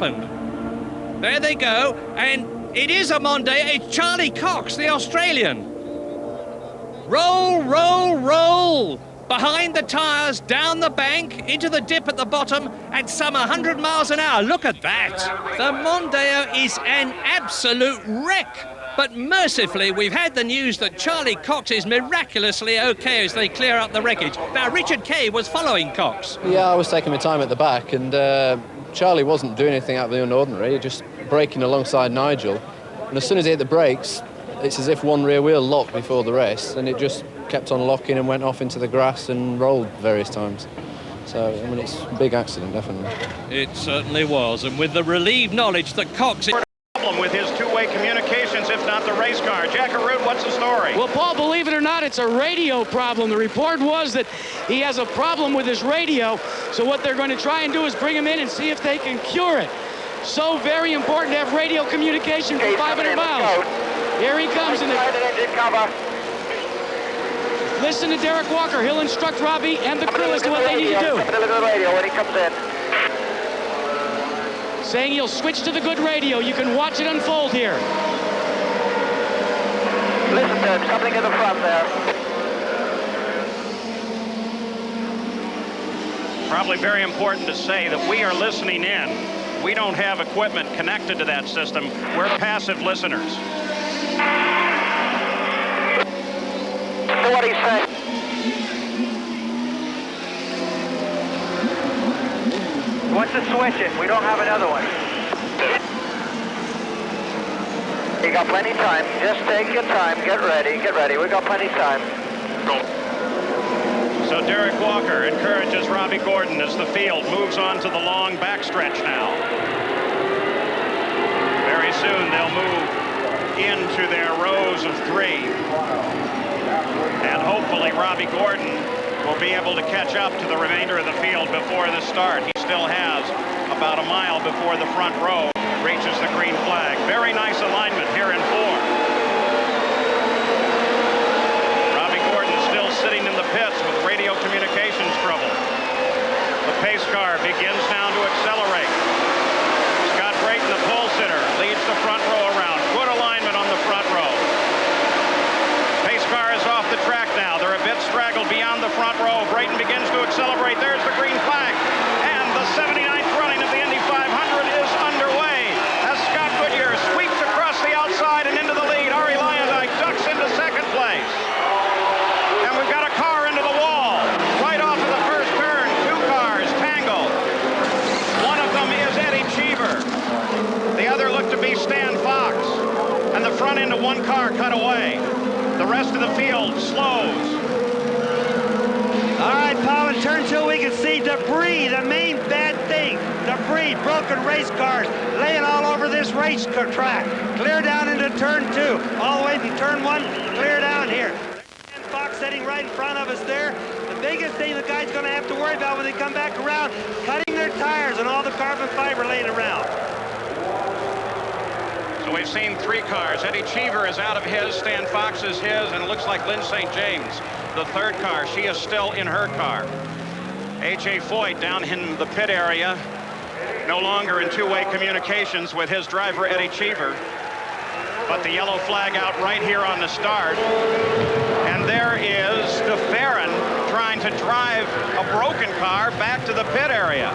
happened. There they go, and it is a Mondeo. It's Charlie Cox, the Australian. Roll, roll, roll! Behind the tyres, down the bank, into the dip at the bottom, at some 100 miles an hour. Look at that! The Mondeo is an absolute wreck. But mercifully, we've had the news that Charlie Cox is miraculously okay as they clear up the wreckage. Now, Richard Kay was following Cox. Yeah, I was taking my time at the back, and Charlie wasn't doing anything out of the ordinary, just braking alongside Nigel. And as soon as he hit the brakes, it's as if one rear wheel locked before the rest, and it just kept on locking and went off into the grass and rolled various times. So, I mean, it's a big accident, definitely. It certainly was, and with the relieved knowledge that Cox... Problem with his two-way communications, if not the race car. Jack Arute, what's the story? Well, Paul, believe it or not, it's a radio problem. The report was that he has a problem with his radio, so what they're going to try and do is bring him in and see if they can cure it. So very important to have radio communication for 500 miles. Here he comes in the... engine cover. Listen to Derek Walker. He'll instruct Robbie and the crew as to what they need to do. Deliver the radio when he comes in. Saying he'll switch to the good radio. You can watch it unfold here. Listen to him, something in the front there. Probably very important to say that we are listening in. We don't have equipment connected to that system. We're passive listeners. What he said. What's the switch it? We don't have another one. You got plenty of time. Just take your time. Get ready. Get ready. We got plenty of time. So Derek Walker encourages Robbie Gordon as the field moves on to the long backstretch now. Very soon they'll move into their rows of three. And hopefully Robbie Gordon will be able to catch up to the remainder of the field before the start. He still has about a mile before the front row reaches the green flag. Very nice alignment here in 4. Robbie Gordon still sitting in the pits with radio communications trouble. The pace car begins now to accelerate. Scott Brayton, the pole sitter, leads the front row around. Good alignment on the front row. Pace car is off the track now. They're a bit straggled beyond the front row. Brayton begins to accelerate. There's the green flag. And the 79th running of the Indy 500 is underway as Scott Goodyear sweeps across the outside and into the lead. Ari Lyondike ducks into second place. And we've got a car into the wall. Right off of the first turn, 2 cars tangled. One of them is Eddie Cheever. The other looked to be Stan Fox. And the front end of one car cut away. The rest of the field slows. All right, Paul, in turn 2 we can see debris, the main bad thing. Debris, broken race cars, laying all over this race track. Clear down into turn 2, all the way from turn 1, clear down here. And Fox sitting right in front of us there. The biggest thing the guy's going to have to worry about when they come back around, cutting their tires and all the carbon fiber laying around. So we've seen 3 cars. Eddie Cheever is out of his, Stan Fox is his, and it looks like Lynn St. James, the 3rd car. She is still in her car. A.J. Foyt down in the pit area, no longer in two-way communications with his driver, Eddie Cheever. But the yellow flag out right here on the start. And there is DeFerrin trying to drive a broken car back to the pit area.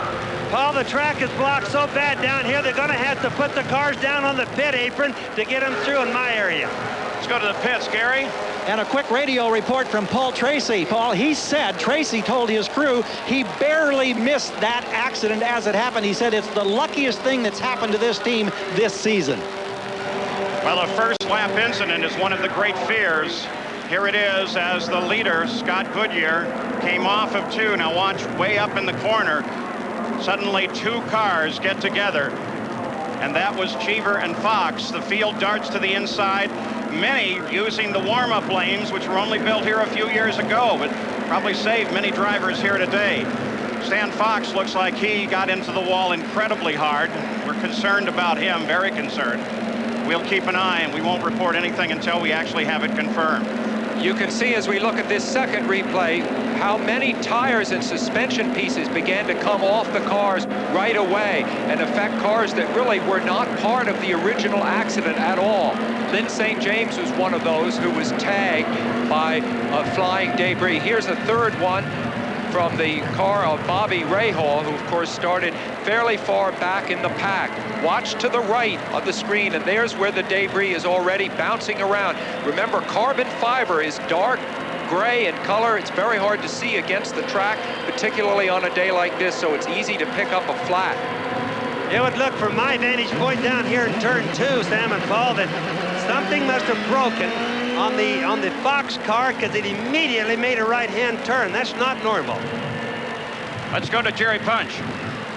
Paul, the track is blocked so bad down here, they're going to have to put the cars down on the pit apron to get them through in my area. Let's go to the pits, Gary. And a quick radio report from Paul Tracy. Paul, he said, Tracy told his crew he barely missed that accident as it happened. He said it's the luckiest thing that's happened to this team this season. Well, a first lap incident is one of the great fears. Here it is as the leader, Scott Goodyear, came off of 2. Now watch way up in the corner. Suddenly 2 cars get together, and that was Cheever and Fox. The field darts to the inside, many using the warm-up lanes, which were only built here a few years ago, but probably saved many drivers here today. Stan Fox looks like he got into the wall incredibly hard. We're concerned about him, very concerned. We'll keep an eye, and we won't report anything until we actually have it confirmed. You can see as we look at this second replay how many tires and suspension pieces began to come off the cars right away and affect cars that really were not part of the original accident at all. Lynn St. James was one of those who was tagged by flying debris. Here's a third one from the car of Bobby Rahal, who of course started fairly far back in the pack. Watch to the right of the screen, and there's where the debris is already bouncing around. Remember, carbon fiber is dark gray in color. It's very hard to see against the track, particularly on a day like this, so it's easy to pick up a flat. It would look from my vantage point down here in turn 2, Sam and Paul, that something must have broken on the Fox car, because it immediately made a right-hand turn. That's not normal. Let's go to Jerry Punch.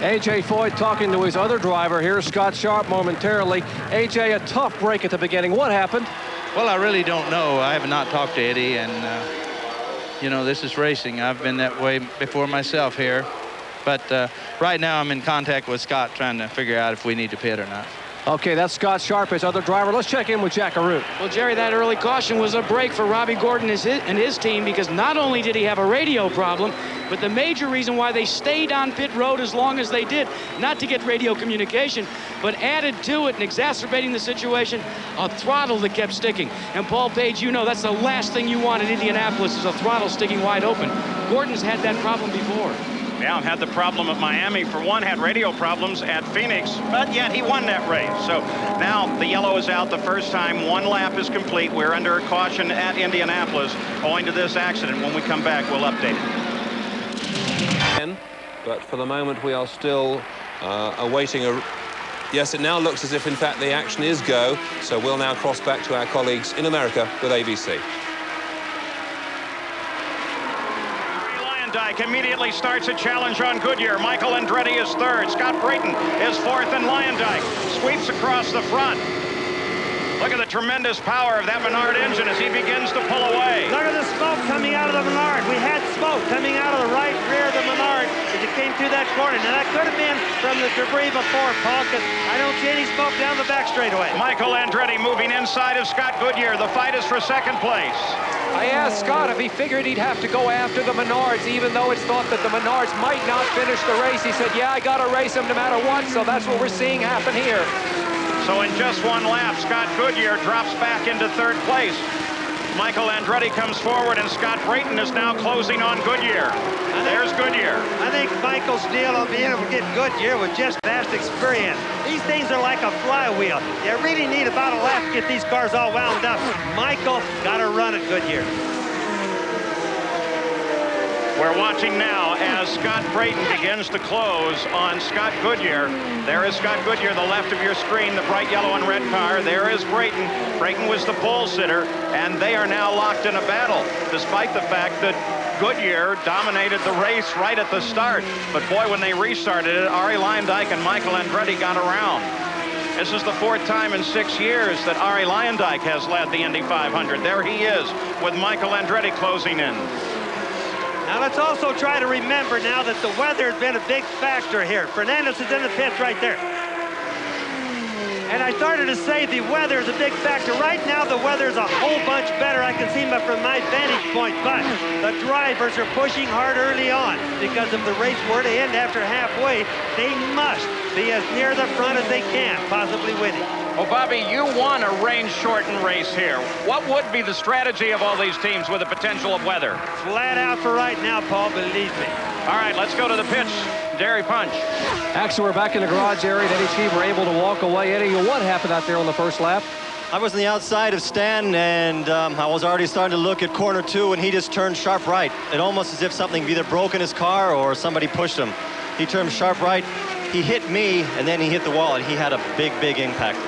A.J. Foyt talking to his other driver here, Scott Sharp, momentarily. A.J., a tough break at the beginning. What happened? Well, I really don't know. I have not talked to Eddie, and, you know, this is racing. I've been that way before myself here. But right now I'm in contact with Scott trying to figure out if we need to pit or not. Okay, that's Scott Sharp, his other driver. Let's check in with Jack Arute. Well, Jerry, that early caution was a break for Robbie Gordon and his team, because not only did he have a radio problem, but the major reason why they stayed on pit road as long as they did, not to get radio communication, but added to it and exacerbating the situation, a throttle that kept sticking. And Paul Page, you know, that's the last thing you want in Indianapolis, is a throttle sticking wide open. Gordon's had that problem before. Yeah, I've had the problem at Miami. For one, had radio problems at Phoenix, but yet he won that race. So now the yellow is out the first time. One lap is complete. We're under a caution at Indianapolis owing to this accident. When we come back, we'll update it. But for the moment, we are still awaiting a... Yes, it now looks as if, in fact, the action is go. So we'll now cross back to our colleagues in America with ABC. Dyke immediately starts a challenge on Goodyear. Michael Andretti is third. Scott Brayton is fourth, and Lyondike sweeps across the front. Look at the tremendous power of that Menard engine as he begins to pull away. Look at the smoke coming out of the Menard. We had smoke coming out of the right rear of the Menard as it came through that corner. Now, that could have been from the debris before, Paul, because I don't see any smoke down the back straightaway. Michael Andretti moving inside of Scott Goodyear. The fight is for second place. I asked Scott if he figured he'd have to go after the Menards, even though it's thought that the Menards might not finish the race. He said, yeah, I got to race them no matter what, so that's what we're seeing happen here. So in just one lap, Scott Goodyear drops back into third place. Michael Andretti comes forward, and Scott Brayton is now closing on Goodyear. There's Goodyear. I think Michael's deal on being able to get Goodyear with just vast experience. These things are like a flywheel. You really need about a lap to get these cars all wound up. Michael got to run at Goodyear. We're watching now as Scott Brayton begins to close on Scott Goodyear. There is Scott Goodyear, the left of your screen, the bright yellow and red car. There is Brayton. Brayton was the pole sitter, and they are now locked in a battle, despite the fact that Goodyear dominated the race right at the start. But boy, when they restarted it, Arie Luyendyk and Michael Andretti got around. This is the fourth time in 6 years that Arie Luyendyk has led the Indy 500. There he is with Michael Andretti closing in. Now let's also try to remember now that the weather has been a big factor here. Fernandez is in the pits right there. And I started to say the weather is a big factor. Right now the weather is a whole bunch better. I can see from my vantage point, but the drivers are pushing hard early on because if the race were to end after halfway, they must be as near the front as they can, possibly winning. Well, Bobby, you won a range-shortened race here. What would be the strategy of all these teams with the potential of weather? Flat out for right now, Paul, believe me. All right, let's go to the pits. Jerry Punch. Actually, we're back in the garage area, and Eddie Cheever able to walk away. Eddie, what happened out there on the first lap? I was on the outside of Stan, and I was already starting to look at corner 2, and he just turned sharp right. It almost as if something either broke in his car or somebody pushed him. He turned sharp right. He hit me, and then he hit the wall, and he had a big impact,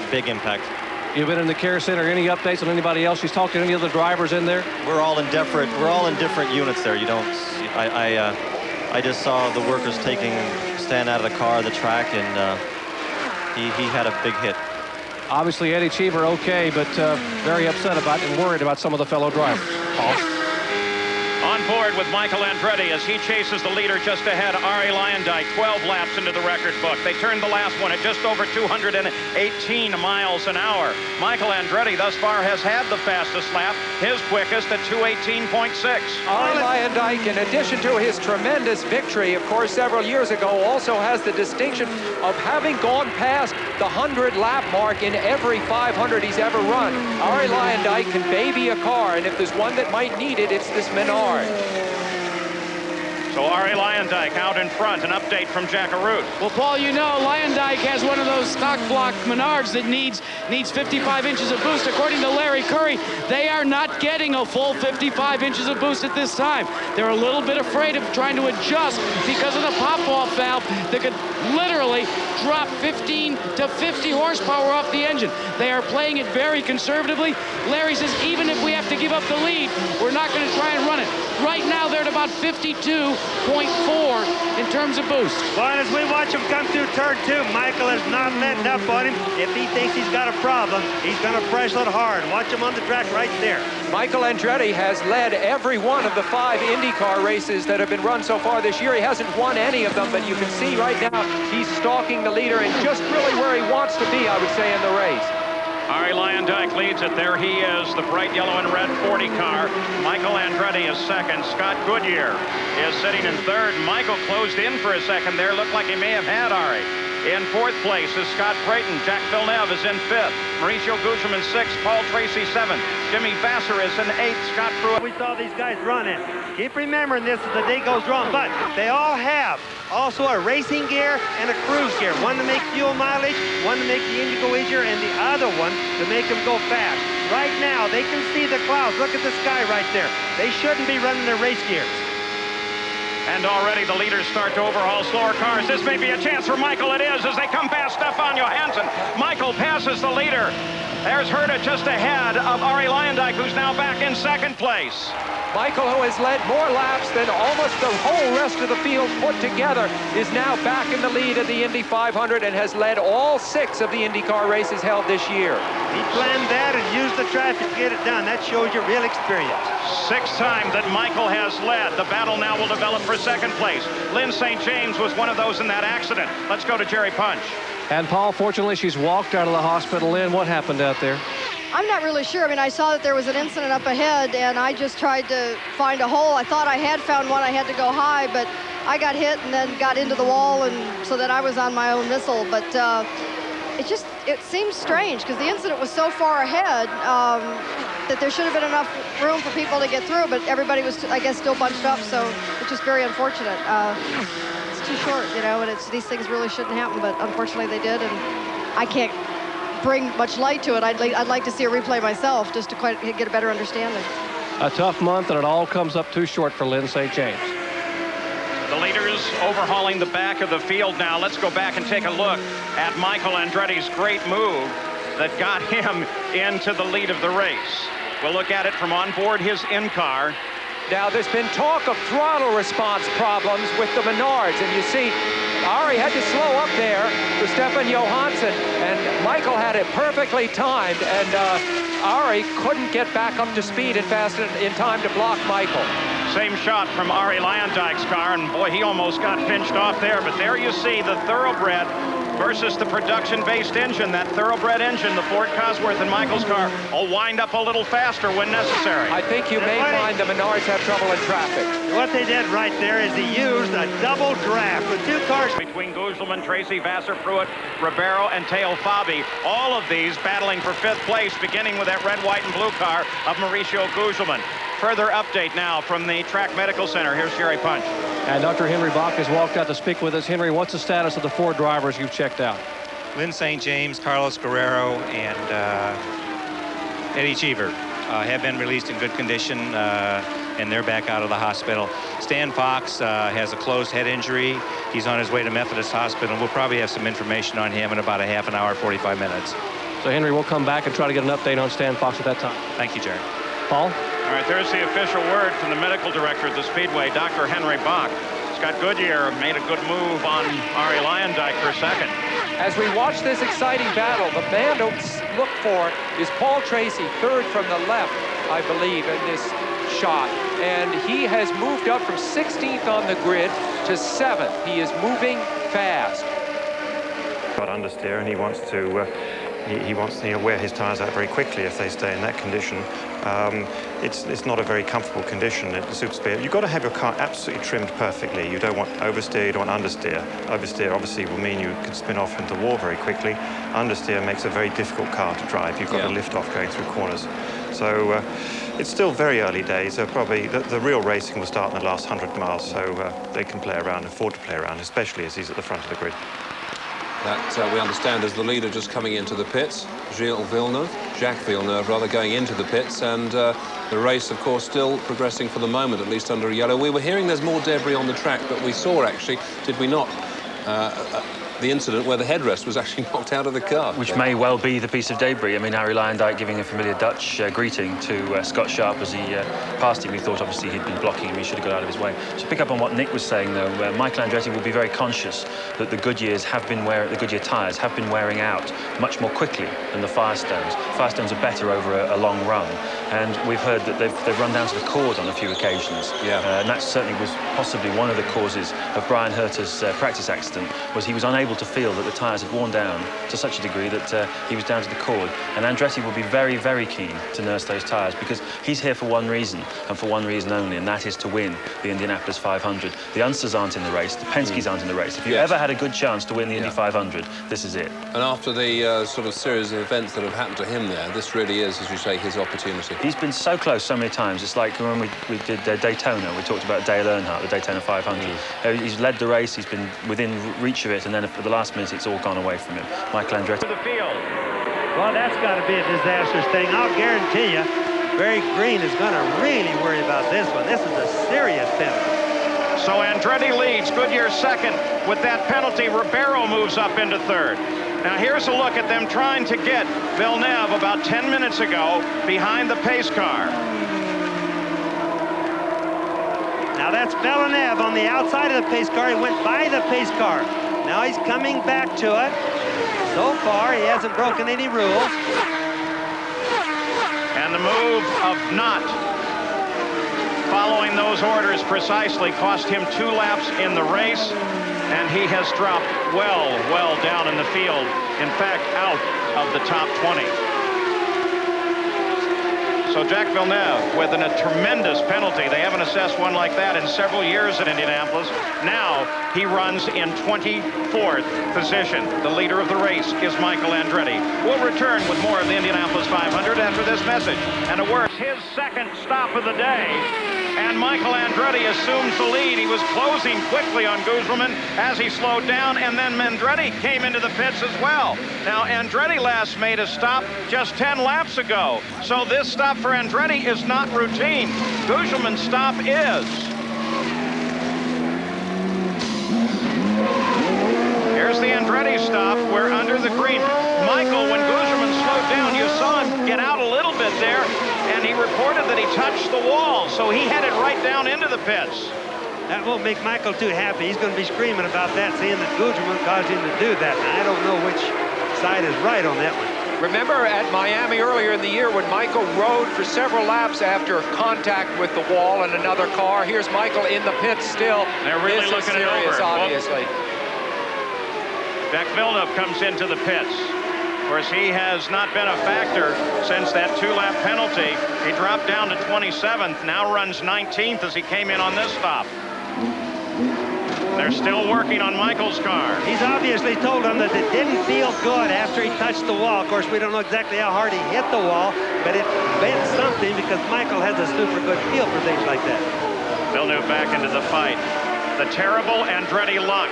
You've been in the care center. Any updates on anybody else? She's talked to any other drivers in there? We're all in different units there. You don't, I just saw the workers taking Stan out of the car, the track, and he had a big hit. Obviously, Eddie Cheever okay, but very upset about and worried about some of the fellow drivers. Paul? On forward with Michael Andretti as he chases the leader just ahead. Ari Luyendyk, 12 laps into the record book. They turned the last one at just over 218 miles an hour. Michael Andretti thus far has had the fastest lap, his quickest at 218.6. Ari Luyendyk, in addition to his tremendous victory, of course, several years ago, also has the distinction of having gone past the 100-lap mark in every 500 he's ever run. Ari Luyendyk can baby a car, and if there's one that might need it, it's this Menard. So Ari Luyendyk out in front. An update from Jack Arute. Well, Paul, you know, Luyendyk has one of those stock block Menards that needs 55 inches of boost. According to Larry Curry, they are not getting a full 55 inches of boost at this time. They're a little bit afraid of trying to adjust because of the pop-off valve that could literally drop 15 to 50 horsepower off the engine. They are playing it very conservatively. Larry says, even if we have to give up the lead, we're not going to try and run it. Right now, they're at about 52.4 in terms of boost. Well, as we watch him come through turn 2, Michael is not letting up on him. If he thinks he's got a problem, he's going to press it hard. Watch him on the track right there. Michael Andretti has led every one of the 5 IndyCar races that have been run so far this year. He hasn't won any of them, but you can see right now he's stalking the leader and just really where he wants to be, I would say, in the race. Ari Luyendyk leads it. There he is, the bright yellow and red 40 car. Michael Andretti is second. Scott Goodyear is sitting in third. Michael closed in for a second there. Looked like he may have had Ari. In fourth place is Scott Creighton. Jack Villeneuve is in fifth. Mauricio Gugelmin sixth. Paul Tracy seventh. Jimmy Vasser is in eighth. Scott Pruitt. We saw these guys running. Keep remembering this as the day goes wrong, but they all have also a racing gear and a cruise gear. One to make fuel mileage, one to make the engine go easier, and the other one to make them go fast. Right now, they can see the clouds. Look at the sky right there. They shouldn't be running their race gears. And already the leaders start to overhaul slower cars. This may be a chance for Michael. It is as they come past Stefan Johansson. Michael passes the leader. There's Herta just ahead of Ari Luyendyk, who's now back in second place. Michael, who has led more laps than almost the whole rest of the field put together, is now back in the lead of the Indy 500 and has led all 6 of the IndyCar races held this year. He planned that and used the traffic to get it done. That shows you real experience. 6th time that Michael has led. The battle now will develop for second place. Lynn St. James was one of those in that accident. Let's go to Jerry Punch. And Paul, fortunately, she's walked out of the hospital. Lynn, what happened out there? I'm not really sure. I mean, I saw that there was an incident up ahead, and I just tried to find a hole. I thought I had found one. I had to go high, but I got hit and then got into the wall, and so that I was on my own missile. But it seems strange because the incident was so far ahead that there should have been enough room for people to get through, but everybody was, I guess, still bunched up, so it's just very unfortunate. It's too short, you know, and these things really shouldn't happen, but unfortunately they did, and I can't bring much light to it. I'd like to see a replay myself just to quite get a better understanding. A tough month, and it all comes up too short for Lynn St. James. The leaders overhauling the back of the field now. Let's go back and take a look at Michael Andretti's great move that got him into the lead of the race. We'll look at it from on board his in-car. Now, there's been talk of throttle response problems with the Menards, and you see Ari had to slow up there for Stefan Johansson, and Michael had it perfectly timed, and Ari couldn't get back up to speed and fast in time to block Michael. Same shot from Ari Luyendyck's car, and boy, he almost got pinched off there, but there you see the thoroughbred versus the production-based engine. That thoroughbred engine, the Ford Cosworth and Michael's car, will wind up a little faster when necessary. I think you may find the Menards have trouble in traffic. What they did right there is he used a double draft with 2 cars. Between Gugelmin, Tracy, Vasser, Pruitt, Ribeiro, and Teo Fabi, all of these battling for 5th place, beginning with that red, white, and blue car of Mauricio Gugelmin. Further update now from the Track Medical Center. Here's Jerry Punch. And Dr. Henry Bach has walked out to speak with us. Henry, what's the status of the 4 drivers you've checked out? Lynn St. James, Carlos Guerrero, and Eddie Cheever have been released in good condition, and they're back out of the hospital. Stan Fox has a closed head injury. He's on his way to Methodist Hospital. We'll probably have some information on him in about a half an hour, 45 minutes. So, Henry, we'll come back and try to get an update on Stan Fox at that time. Thank you, Jerry. Paul? All right, there's the official word from the medical director at the Speedway, Dr. Henry Bach. Scott Goodyear made a good move on Ari Luyendyk for second. As we watch this exciting battle, the man to look for is Paul Tracy, third from the left, I believe, in this shot, and he has moved up from 16th on the grid to 7th. He is moving fast. Got understeer, and he wants to wear his tyres out very quickly if they stay in that condition. It's not a very comfortable condition at the super speed. You've got to have your car absolutely trimmed perfectly. You don't want oversteer, you don't want understeer. Oversteer obviously will mean you can spin off into the wall very quickly. Understeer makes a very difficult car to drive. You've got to lift off going through corners. So it's still very early days. Probably the real racing will start in the last 100 miles, so they can play around, afford to play around, especially as he's at the front of the grid. That we understand is the leader just coming into the pits, Jacques Villeneuve, rather, going into the pits, and the race, of course, still progressing for the moment, at least under yellow. We were hearing there's more debris on the track, but we saw, actually, did we not, the incident where the headrest was actually knocked out of the car. Which may well be the piece of debris. I mean, Harry Lyondike giving a familiar Dutch greeting to Scott Sharp as he passed him. He thought, obviously, he'd been blocking him. He should have got out of his way. To pick up on what Nick was saying, though, Michael Andretti will be very conscious that the Goodyear tyres have been wearing out much more quickly than the Firestones. Firestones are better over a long run, and we've heard that they've run down to the cord on a few occasions. And that certainly was possibly one of the causes of Brian Herta's practice accident, was he was unable to feel that the tyres had worn down to such a degree that he was down to the cord. And Andretti will be very, very keen to nurse those tyres, because he's here for one reason, and for one reason only, and that is to win the Indianapolis 500. The Unsters aren't in the race, the Penskes aren't in the race. If you ever had a good chance to win the Indy 500, this is it. And after the sort of series of events that have happened to him there, this really is, as you say, his opportunity. He's been so close so many times. It's like when we did Daytona, we talked about Dale Earnhardt, the Daytona 500. He's led the race, he's been within reach of it, and then at the last minute it's all gone away from him. Michael Andretti. To the field. Well, that's got to be a disastrous thing. I'll guarantee you, Barry Green is going to really worry about this one. This is a serious penalty. So Andretti leads, Goodyear second. With that penalty, Ribeiro moves up into third. Now here's a look at them trying to get Villeneuve about 10 minutes ago behind the pace car. Now that's Villeneuve on the outside of the pace car. He went by the pace car. Now he's coming back to it. So far, he hasn't broken any rules. And the move of not following those orders precisely cost him 2 laps in the race, and he has dropped well down in the field. In fact, out of the top 20. So Jacques Villeneuve with a tremendous penalty. They haven't assessed one like that in several years at Indianapolis. Now he runs in 24th position. The leader of the race is Michael Andretti. We'll return with more of the Indianapolis 500 after this message. And a word, his second stop of the day. And Michael Andretti assumes the lead. He was closing quickly on Guzman as he slowed down, and then Andretti came into the pits as well. Now, Andretti last made a stop just 10 laps ago. So this stop for Andretti is not routine. Guzman's stop is. Here's the Andretti stop. We're under the green. Michael, when Guzman slowed down, you saw him get out a little bit there, and he reported that he touched the wall, so he headed right down into the pits. That won't make Michael too happy. He's going to be screaming about that, saying that Guzman caused him to do that. And I don't know which side is right on that one. Remember at Miami earlier in the year when Michael rode for several laps after contact with the wall and another car? Here's Michael in the pits still. They're really looking it over. Obviously. Jacques Villeneuve comes into the pits. Of course, he has not been a factor since that 2-lap penalty. He dropped down to 27th, now runs 19th as he came in on this stop. They're still working on Michael's car. He's obviously told him that it didn't feel good after he touched the wall. Of course, we don't know exactly how hard he hit the wall, but it meant something because Michael has a super good feel for things like that. Villeneuve back into the fight. The terrible Andretti luck.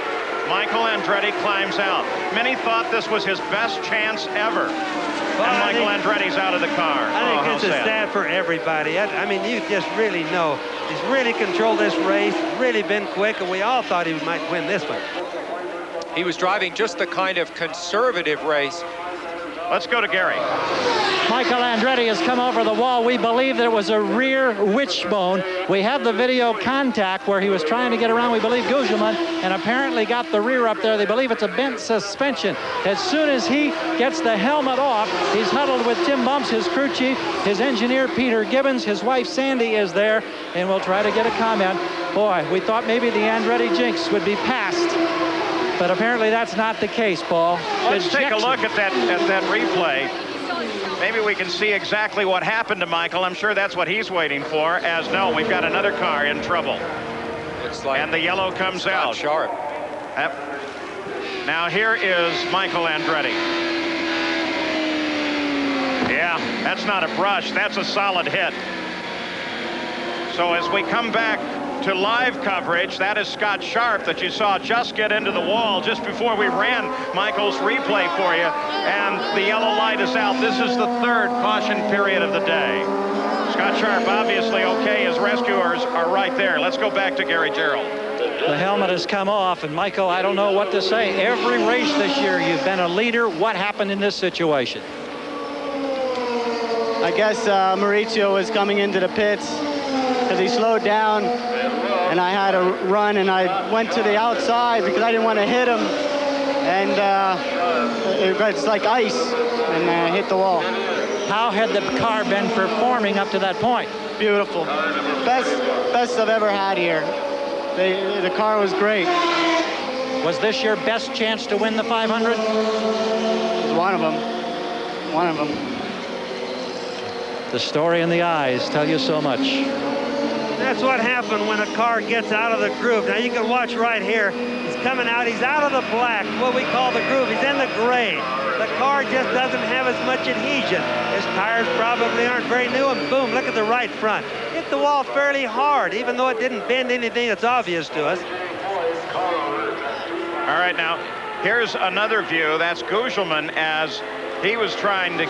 Michael Andretti climbs out. Many thought this was his best chance ever. Well, and Michael Andretti's out of the car. I think this is sad for everybody. I mean, you just really know. He's really controlled this race, really been quick, and we all thought he might win this one. He was driving just the kind of conservative race Let's go to Gary. Michael Andretti has come over the wall. We believe that it was a rear wishbone. We have the video contact where he was trying to get around, we believe, Gugelmin, and apparently got the rear up there. They believe it's a bent suspension. As soon as he gets the helmet off, he's huddled with Tim Bumps, his crew chief, his engineer, Peter Gibbons, his wife, Sandy, is there, and we'll try to get a comment. Boy, we thought maybe the Andretti jinx would be passed, but apparently that's not the case, Paul. Let's take a look at that replay. Maybe we can see exactly what happened to Michael. I'm sure that's what he's waiting for, as no, we've got another car in trouble. Looks like and the yellow comes out. Sharp. Yep. Now here is Michael Andretti. Yeah, that's not a brush, that's a solid hit. So as we come back to live coverage, that is Scott Sharp that you saw just get into the wall just before we ran Michael's replay for you, and the yellow light is out. This is the third caution period of the day. Scott Sharp obviously okay. His rescuers are right there. Let's go back to Gary Gerald. The helmet has come off, and Michael, I don't know what to say. Every race this year you've been a leader. What happened in this situation? I guess Mauricio was coming into the pits because he slowed down, and I had to run, and I went to the outside because I didn't want to hit him, and it's like ice, and I hit the wall. How had the car been performing up to that point? Beautiful. Best I've ever had here. The car was great. Was this your best chance to win the 500? It was one of them. One of them. The story in the eyes tell you so much. That's what happened when a car gets out of the groove. Now you can watch right here. He's coming out. He's out of the black, what we call the groove. He's in the gray. The car just doesn't have as much adhesion. His tires probably aren't very new, and boom, look at the right front. Hit the wall fairly hard, even though it didn't bend anything that's obvious to us. All right, now, here's another view. That's Gugelmin as he was trying to...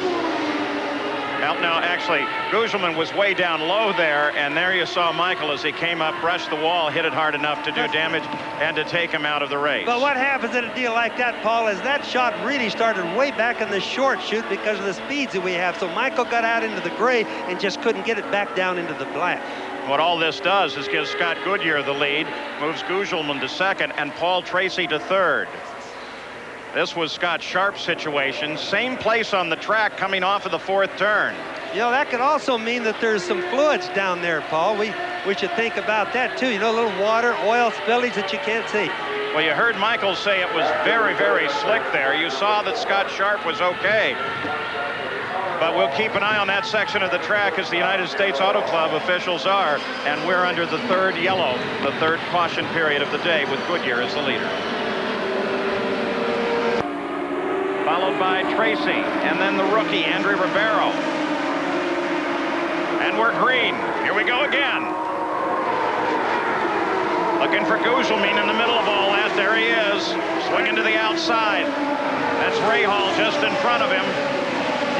Well, no, actually, Gugelmin was way down low there, and there you saw Michael as he came up, brushed the wall, hit it hard enough to do damage and to take him out of the race. But what happens in a deal like that, Paul, is that shot really started way back in the short chute because of the speeds that we have. So Michael got out into the gray and just couldn't get it back down into the black. What all this does is gives Scott Goodyear the lead, moves Gugelmin to second, and Paul Tracy to third. This was Scott Sharp's situation. Same place on the track coming off of the fourth turn. You know, that could also mean that there's some fluids down there, Paul. We should think about that, too. You know, a little water, oil spillage that you can't see. Well, you heard Michael say it was very, very slick there. You saw that Scott Sharp was okay. But we'll keep an eye on that section of the track as the United States Auto Club officials are. And we're under the third yellow, the third caution period of the day, with Goodyear as the leader. Followed by Tracy, and then the rookie, Andrew Ribeiro. And we're green. Here we go again. Looking for Gugelmin in the middle of all that. There he is, swinging to the outside. That's Rahal just in front of him.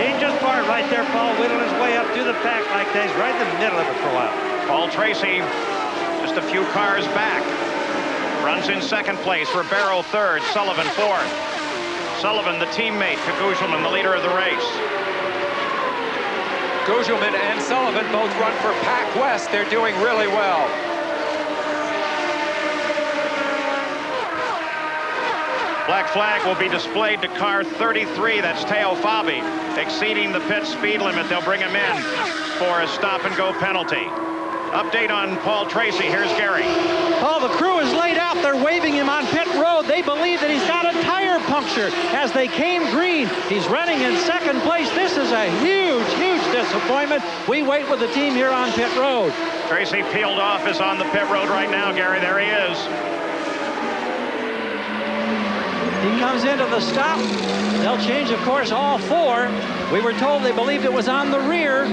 Dangerous part right there, Paul, whittling his way up through the pack like that. He's right in the middle of it for a while. Paul Tracy, just a few cars back. Runs in second place, Ribeiro third, Sullivan fourth. Sullivan, the teammate to Gugelmin, the leader of the race. Gugelmin and Sullivan both run for Pac West. They're doing really well. Black flag will be displayed to car 33. That's Teo Fabi, exceeding the pit speed limit. They'll bring him in for a stop-and-go penalty. Update on Paul Tracy. Here's Gary. Oh, the crew is laid out. They're waving him on pit road. They believe that he's got a tire puncture as they came green. He's running in second place. This is a huge, huge disappointment. We wait with the team here on pit road. Tracy peeled off, is on the pit road right now, Gary. There he is. He comes into the stop. They'll change, of course, all four. We were told they believed it was on the rear.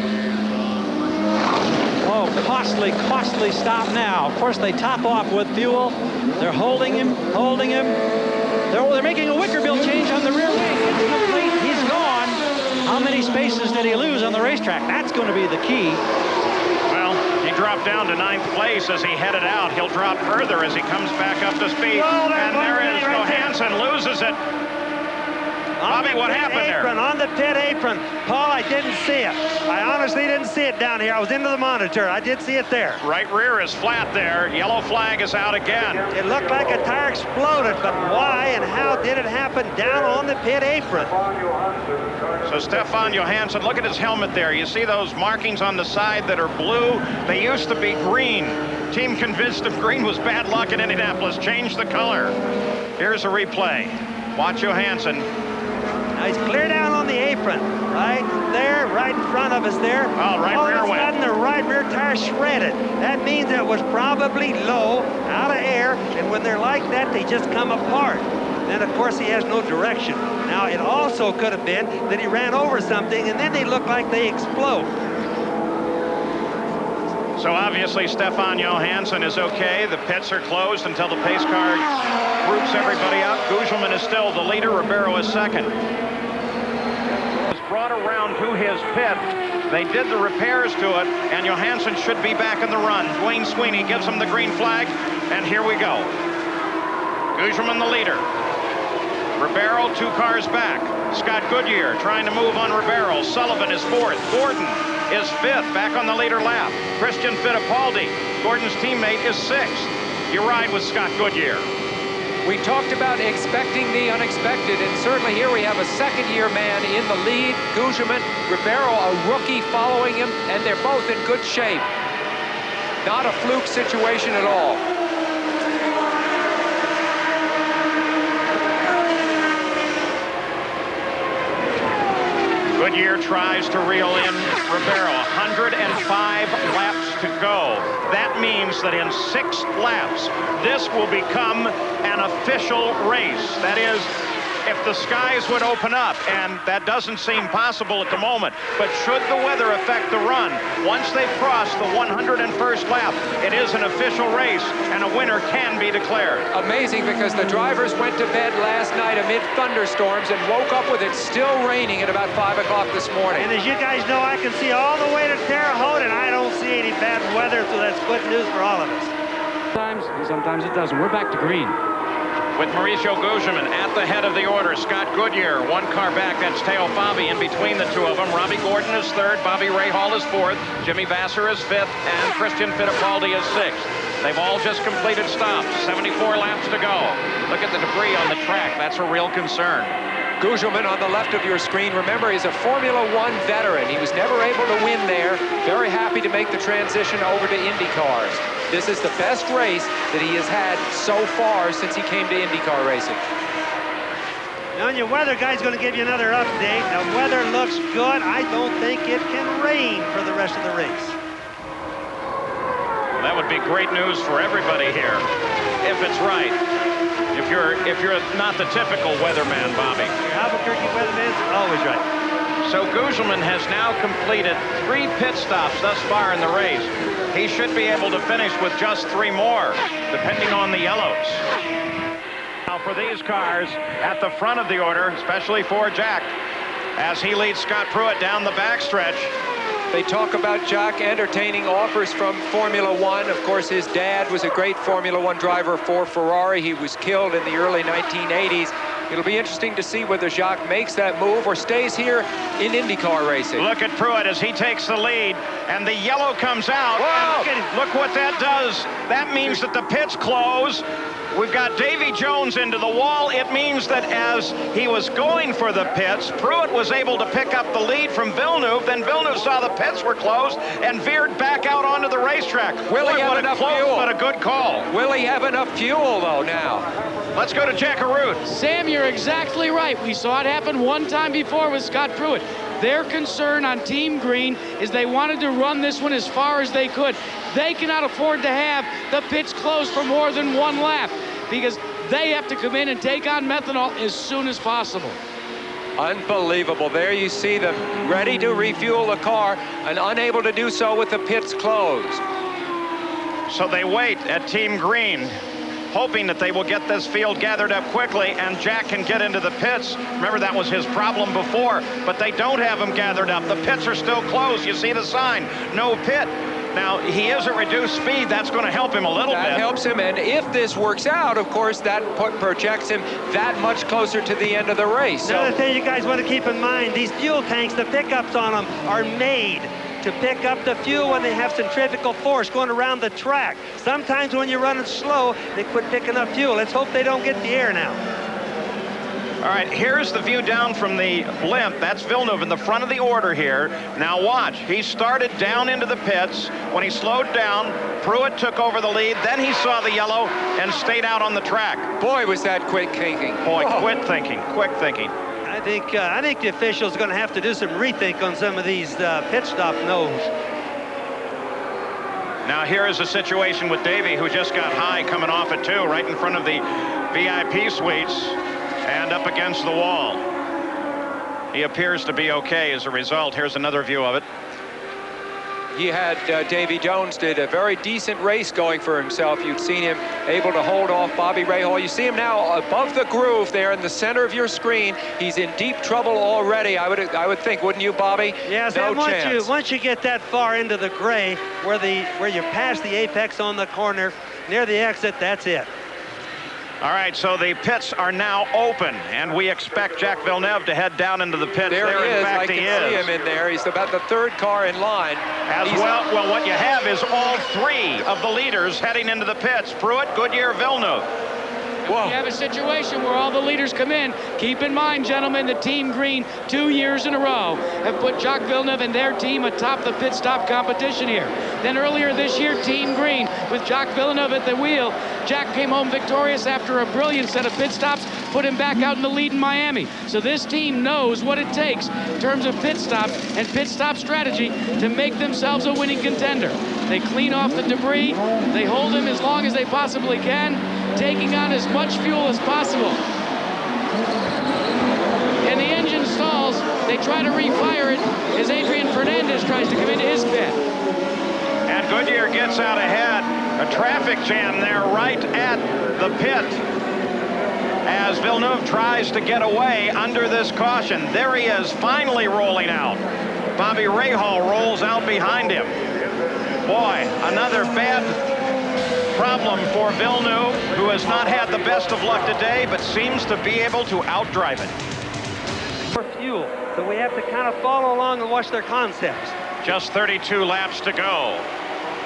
Oh, costly, costly stop now. Of course, they top off with fuel. They're holding him, holding him. They're making a Wickerbill change on the rear wing. It's complete. He's gone. How many spaces did he lose on the racetrack? That's going to be the key. Well, he dropped down to ninth place as he headed out. He'll drop further as he comes back up to speed. Oh, and there is Johansson, loses it. Bobby, what happened there? On the pit apron. Paul, I didn't see it. I honestly didn't see it down here. I was into the monitor. I did see it there. Right rear is flat there. Yellow flag is out again. It looked like a tire exploded, but why and how did it happen down on the pit apron? So Stefan Johansson, look at his helmet there. You see those markings on the side that are blue? They used to be green. Team convinced of green was bad luck in Indianapolis. Changed the color. Here's a replay. Watch Johansson. Now he's clear down on the apron. Right there, right in front of us there. Oh, right rear went. All of a sudden, the right rear tire shredded. That means it was probably low, out of air, and when they're like that, they just come apart. Then, of course, he has no direction. Now, it also could have been that he ran over something, and then they look like they explode. So obviously Stefan Johansson is okay. The pits are closed until the pace car groups everybody up. Gugelmin is still the leader. Ribeiro is second. Was brought around to his pit. They did the repairs to it, and Johansson should be back in the run. Dwayne Sweeney gives him the green flag, and here we go. Gugelmin the leader. Ribeiro 2 cars back. Scott Goodyear trying to move on Ribeiro. Sullivan is 4th. Gordon is 5th, back on the leader lap. Christian Fittipaldi, Gordon's teammate, is 6th. You ride with Scott Goodyear. We talked about expecting the unexpected, and certainly here we have a second-year man in the lead. Gugelmin, Ribeiro, a rookie following him, and they're both in good shape. Not a fluke situation at all. Goodyear tries to reel in Ribeiro. 105 laps to go. That means that in 6 laps, this will become an official race. That is, if the skies would open up, and that doesn't seem possible at the moment, but should the weather affect the run, once they've crossed the 101st lap, it is an official race, and a winner can be declared. Amazing, because the drivers went to bed last night amid thunderstorms and woke up with it still raining at about 5 o'clock this morning. And as you guys know, I can see all the way to Terre Haute, and I don't see any bad weather, so that's good news for all of us. Sometimes it doesn't. We're back to green. With Mauricio Gugelmin at the head of the order. Scott Goodyear, 1 car back. That's Teo Fabi in between the 2 of them. Robbie Gordon is 3rd. Bobby Rahal is 4th. Jimmy Vasser is 5th. And Christian Fittipaldi is 6th. They've all just completed stops. 74 laps to go. Look at the debris on the track. That's a real concern. Gugelmin on the left of your screen. Remember, he's a Formula One veteran. He was never able to win there. Very happy to make the transition over to Indy cars. This is the best race that he has had so far since he came to IndyCar racing. Now, your weather guy's going to give you another update. The weather looks good. I don't think it can rain for the rest of the race. That would be great news for everybody here, if it's right. If you're not the typical weatherman, Bobby. Your Albuquerque weatherman's always right. So Gugelmin has now completed 3 pit stops thus far in the race. He should be able to finish with just 3 more, depending on the yellows. Now for these cars at the front of the order, especially for Jack, as he leads Scott Pruitt down the backstretch. They talk about Jack entertaining offers from Formula One. Of course, his dad was a great Formula One driver for Ferrari. He was killed in the early 1980s. It'll be interesting to see whether Jacques makes that move or stays here in IndyCar racing. Look at Pruitt as he takes the lead, and the yellow comes out. Wow. Look what that does. That means that the pits close. We've got Davy Jones into the wall. It means that as he was going for the pits, Pruitt was able to pick up the lead from Villeneuve. Then Villeneuve saw the pits were closed and veered back out onto the racetrack. Will he have enough fuel? But a good call. Will he have enough fuel, though, now? Let's go to Jack Arute. Sam, you're exactly right. We saw it happen one time before with Scott Pruitt. Their concern on Team Green is they wanted to run this one as far as they could. They cannot afford to have the pits closed for more than 1 lap because they have to come in and take on methanol as soon as possible. Unbelievable. There you see them ready to refuel the car and unable to do so with the pits closed. So they wait at Team Green, hoping that they will get this field gathered up quickly and Jack can get into the pits. Remember, that was his problem before, but they don't have him gathered up. The pits are still closed. You see the sign, no pit. Now, he is at reduced speed. That's going to help him a little bit. That helps him, and if this works out, of course, that projects him that much closer to the end of the race. Another thing you guys want to keep in mind, these fuel tanks, the pickups on them are made to pick up the fuel when they have centrifugal force going around the track. Sometimes when you're running slow, they quit picking up fuel. Let's hope they don't get the air now. All right, here's the view down from the blimp. That's Villeneuve in the front of the order here. Now watch, he started down into the pits. When he slowed down, Pruitt took over the lead. Then he saw the yellow and stayed out on the track. Boy, was that quick thinking. Boy, quick thinking. I think the officials are going to have to do some rethink on some of these pit stop no's. Now here is a situation with Davey, who just got high coming off it too, right in front of the VIP suites. And up against the wall. He appears to be okay as a result. Here's another view of it. He had, Davy Jones did a very decent race going for himself. You've seen him able to hold off Bobby Rahal. You see him now above the groove there in the center of your screen. He's in deep trouble already, I would think, wouldn't you, Bobby? Yes, no and once you get that far into the gray, where you pass the apex on the corner, near the exit, that's it. All right, so the pits are now open, and we expect Jacques Villeneuve to head down into the pits. There he is. In fact, I can see him in there. He's about the third car in line. Well, what you have is all three of the leaders heading into the pits. Pruitt, Goodyear, Villeneuve. Whoa. You have a situation where all the leaders come in. Keep in mind, gentlemen, the Team Green 2 years in a row have put Jacques Villeneuve and their team atop the pit stop competition here. Then earlier this year, Team Green, with Jacques Villeneuve at the wheel, Jack came home victorious after a brilliant set of pit stops, put him back out in the lead in Miami. So this team knows what it takes in terms of pit stops and pit stop strategy to make themselves a winning contender. They clean off the debris, they hold them as long as they possibly can, taking on as much fuel as possible. And the engine stalls, they try to refire it as Adrian Fernandez tries to come into his pit. And Goodyear gets out ahead. A traffic jam there right at the pit as Villeneuve tries to get away under this caution. There he is, finally rolling out. Bobby Rahal rolls out behind him. Boy, another bad problem for Villeneuve, who has not had the best of luck today, but seems to be able to outdrive it. For fuel, so we have to kind of follow along and watch their concepts. Just 32 laps to go.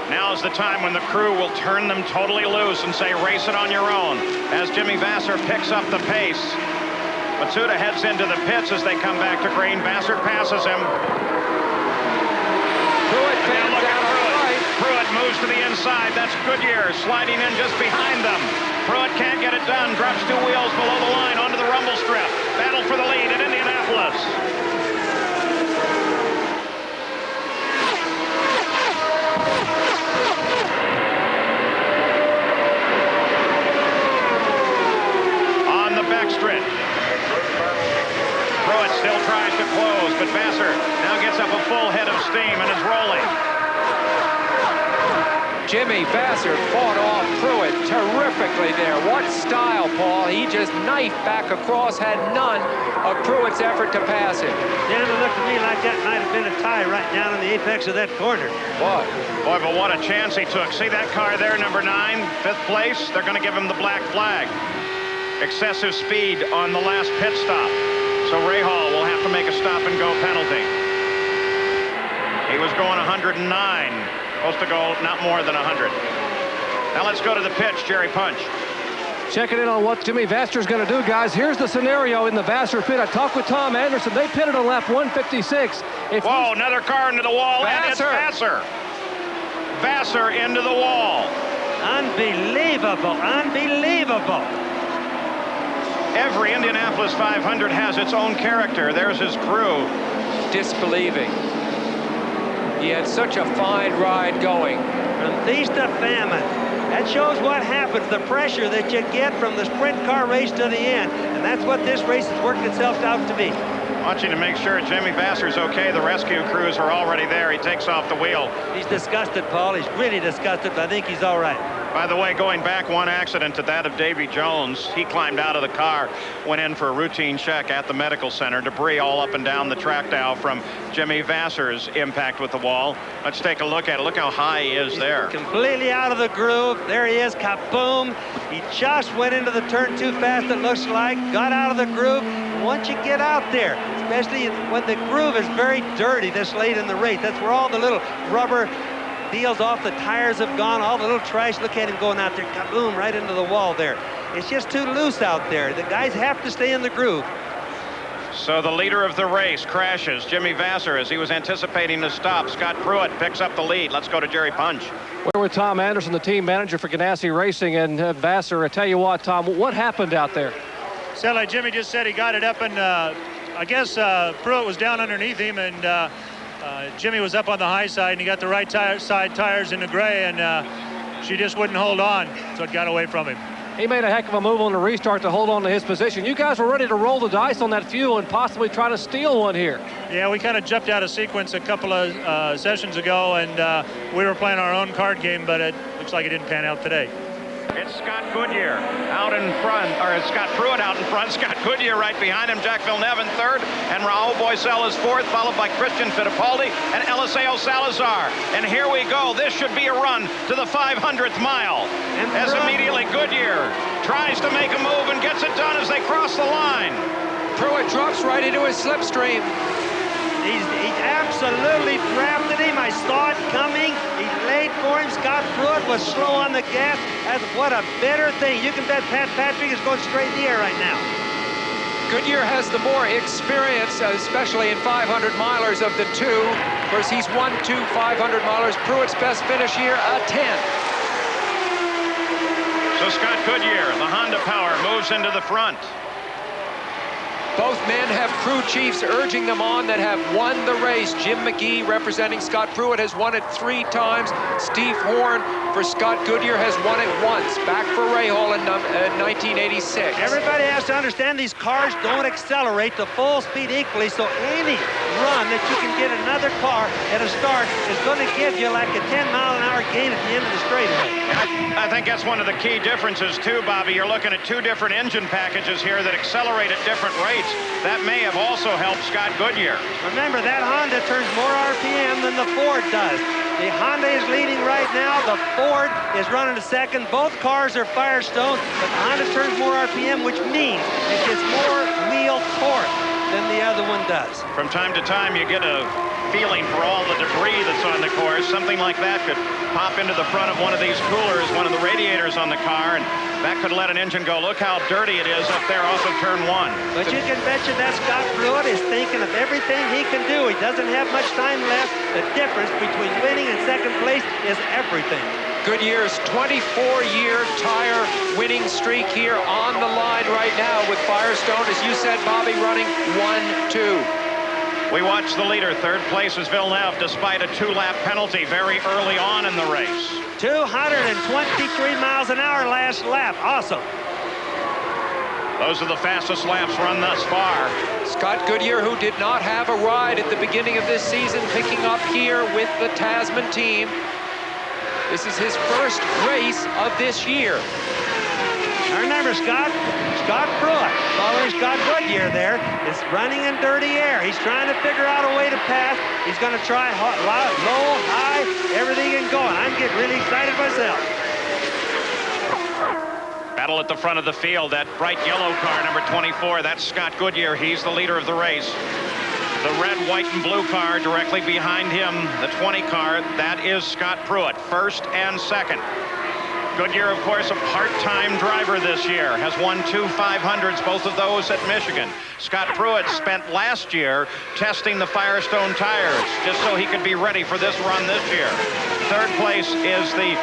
Now is the time when the crew will turn them totally loose and say, race it on your own, as Jimmy Vasser picks up the pace. Matsuda heads into the pits as they come back to green. Vasser passes him. Pruitt fans out on the right. Pruitt moves to the inside. That's Goodyear sliding in just behind them. Pruitt can't get it done. Drops 2 wheels below the line onto the rumble strip. Battle for the lead at Indianapolis. On the backstretch. Pruitt still tries to close, but Vasser now gets up a full head of steam and is rolling. Jimmy Vasser fought off Pruitt terrifically there. What style, Paul. He just knifed back across, had none of Pruitt's effort to pass him. Dan, it looked to me like that might have been a tie right down on the apex of that corner. Boy, but what a chance he took. See that car there, number 9, 5th place? They're going to give him the black flag. Excessive speed on the last pit stop. So Rahal will have to make a stop-and-go penalty. He was going 109. Supposed to go not more than 100. Now let's go to the pitch, Jerry Punch. Checking in on what Jimmy Vasser's going to do, guys. Here's the scenario in the Vasser pit. I talked with Tom Anderson. They pitted on lap 156. Whoa, another car into the wall, and it's Vasser. Vasser into the wall. Unbelievable, unbelievable. Every Indianapolis 500 has its own character. There's his crew. Disbelieving. He had such a fine ride going. From feast to famine. That shows what happens, the pressure that you get from the sprint car race to the end. And that's what this race has worked itself out to be. Watching to make sure Jimmy Vasser's okay. The rescue crews are already there. He takes off the wheel. He's disgusted, Paul. He's really disgusted, but I think he's all right. By the way, going back one accident to that of Davy Jones, he climbed out of the car, went in for a routine check at the medical center. Debris all up and down the track now from Jimmy Vassar's impact with the wall. Let's take a look at it. Look how high he is there. Completely out of the groove. There he is, kaboom. He just went into the turn too fast, it looks like, got out of the groove. Once you get out there, especially when the groove is very dirty this late in the race, that's where all the little rubber deals off the tires have gone, all the little trash. Look at him going out there, kaboom, right into the wall there. It's just too loose out there. The guys have to stay in the groove. So the leader of the race crashes, Jimmy Vassar, as he was anticipating to stop. Scott Pruitt picks up the lead. Let's go to Jerry Punch. We're with Tom Anderson, the team manager for Ganassi Racing, and Vassar. I tell you what, Tom, what happened out there? Sound like Jimmy just said he got it up, and I guess Pruitt was down underneath him, and Jimmy was up on the high side, and he got the right side tires in the gray, and she just wouldn't hold on, so it got away from him. He made a heck of a move on the restart to hold on to his position. You guys were ready to roll the dice on that fuel and possibly try to steal one here. Yeah, we kind of jumped out of sequence a couple of sessions ago, and we were playing our own card game, but it looks like it didn't pan out today. It's Scott Goodyear out in front, or it's Scott Pruitt out in front, Scott Goodyear right behind him, Jack Villeneuve in third, and Raul Boisel is fourth, followed by Christian Fittipaldi and Eliseo Salazar. And here we go. This should be a run to the 500th mile. As immediately Goodyear tries to make a move and gets it done as they cross the line. Pruitt drops right into his slipstream. He absolutely drafted him. I saw it coming. He laid for him. Scott Pruitt was slow on the gas. What a better thing. You can bet Pat Patrick is going straight in the air right now. Goodyear has the more experience, especially in 500 milers of the two. Of course, he's won 2 500 milers. Pruitt's best finish here, a 10. So Scott Goodyear, the Honda power, moves into the front. Both men have crew chiefs urging them on that have won the race. Jim McGee, representing Scott Pruitt, has won it 3 times. Steve Horn for Scott Goodyear has won it once, back for Rahal in 1986. Everybody has to understand these cars don't accelerate the full speed equally, so any run that you can get another car at a start is going to give you like a 10-mile-an-hour gain at the end of the straightaway. I think that's one of the key differences, too, Bobby. You're looking at 2 different engine packages here that accelerate at different rates. That may have also helped Scott Goodyear. Remember, that Honda turns more RPM than the Ford does. The Honda is leading right now. The Ford is running to second. Both cars are Firestone, but the Honda turns more RPM, which means it gets more wheel torque than the other one does. From time to time, you get a feeling for all the debris that's on the course. Something like that could pop into the front of one of these coolers, one of the radiators on the car, and that could let an engine go. Look how dirty it is up there off of turn 1. But you can bet you that Scott Pruitt is thinking of everything he can do. He doesn't have much time left. The difference between winning and second place is everything. Goodyear's 24-year tire winning streak here on the line right now with Firestone, as you said, Bobby, running 1-2. We watch the leader. Third place is Villeneuve, despite a 2-lap penalty very early on in the race. 223 miles an hour last lap. Awesome. Those are the fastest laps run thus far. Scott Goodyear, who did not have a ride at the beginning of this season, picking up here with the Tasman team. This is his first race of this year. Now remember, Scott Pruitt, following Scott Goodyear there, is running in dirty air. He's trying to figure out a way to pass. He's going to try low, high, everything and going. I'm getting really excited myself. Battle at the front of the field. That bright yellow car, number 24, that's Scott Goodyear. He's the leader of the race. The red, white, and blue car directly behind him, the 20 car, that is Scott Pruitt, first and second. Goodyear, of course, a part-time driver this year, has won 2 500s, both of those at Michigan. Scott Pruitt spent last year testing the Firestone tires just so he could be ready for this run this year. Third place is the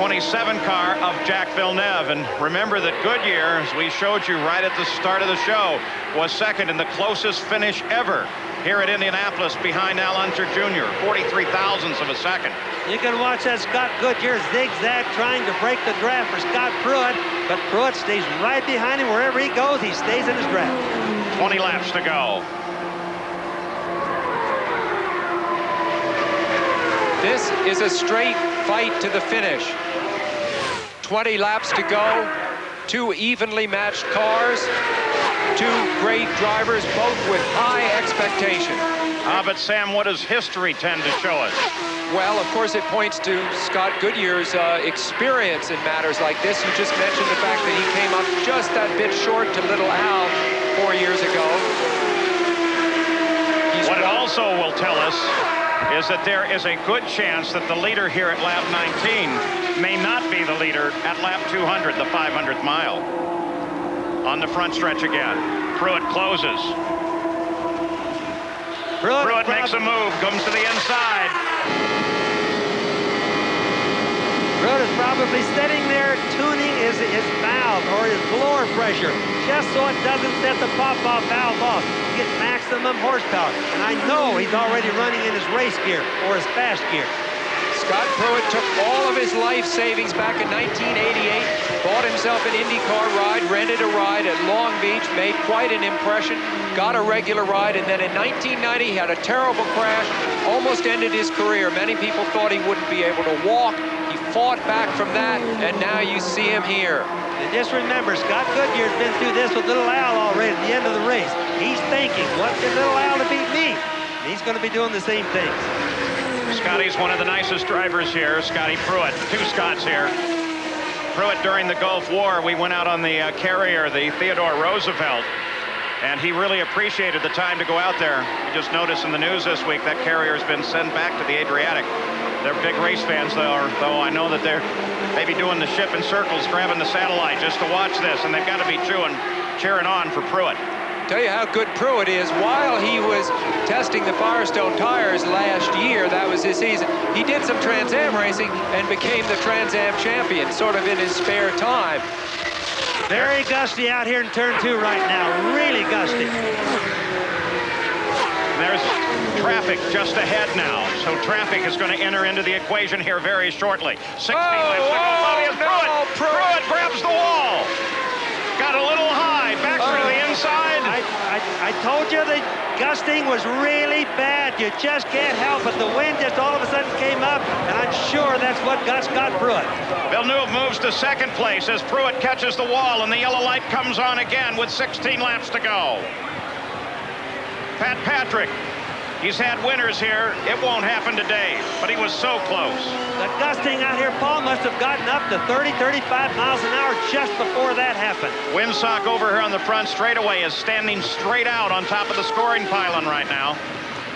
27 car of Jack Villeneuve. And remember that Goodyear, as we showed you right at the start of the show, was second in the closest finish ever here at Indianapolis behind Al Unser Jr., 43 thousandths of a second. You can watch that Scott Goodyear zigzag trying to break the draft for Scott Pruitt, but Pruitt stays right behind him. Wherever he goes, he stays in his draft. 20 laps to go. This is a straight fight to the finish. 20 laps to go. 2 evenly matched cars. 2 great drivers, both with high expectation. But Sam, what does history tend to show us? Well, of course, it points to Scott Goodyear's experience in matters like this. You just mentioned the fact that he came up just that bit short to Little Al 4 years ago. What it also will tell us is that there is a good chance that the leader here at lap 19 may not be the leader at lap 200, the 500th mile. On the front stretch again. Pruitt closes. Pruitt makes a move, comes to the inside. Pruitt is probably sitting there tuning his valve or his blower pressure just so it doesn't set the pop-off valve off. Get maximum horsepower. And I know he's already running in his race gear or his fast gear. Scott Pruitt took all of his life savings back in 1988, bought himself an IndyCar ride, rented a ride at Long Beach, made quite an impression, got a regular ride, and then in 1990 he had a terrible crash, almost ended his career. Many people thought he wouldn't be able to walk. He fought back from that, and now you see him here. And just remember, Scott Goodyear's been through this with Little Al already at the end of the race. He's thinking, what did Little Al to beat me? And he's going to be doing the same things. Scotty's one of the nicest drivers here, Scotty Pruitt. 2 Scotts here. Pruitt, during the Gulf War, we went out on the carrier, the Theodore Roosevelt, and he really appreciated the time to go out there. You just noticed in the news this week that carrier's been sent back to the Adriatic. They're big race fans, though I know that they're maybe doing the ship in circles, grabbing the satellite just to watch this, and they've got to be cheering on for Pruitt. Tell you how good Pruitt is. While he was testing the Firestone tires last year, that was his season, he did some Trans Am racing and became the Trans Am champion, sort of in his spare time. Very gusty out here in turn 2 right now, really gusty. There's traffic just ahead now, so traffic is going to enter into the equation here very shortly. 16 laps to go. Pruitt grabs the wall. Got a little high, back through the inside. I told you the gusting was really bad. You just can't help it. The wind just all of a sudden came up, and I'm sure that's what got Scott Pruitt. Villeneuve moves to second place as Pruitt catches the wall, and the yellow light comes on again with 16 laps to go. Pat Patrick, he's had winners here. It won't happen today, but he was so close. The gusting out here, Paul, must have gotten up to 30, 35 miles an hour just before that happened. Windsock over here on the front straightaway is standing straight out on top of the scoring pylon right now.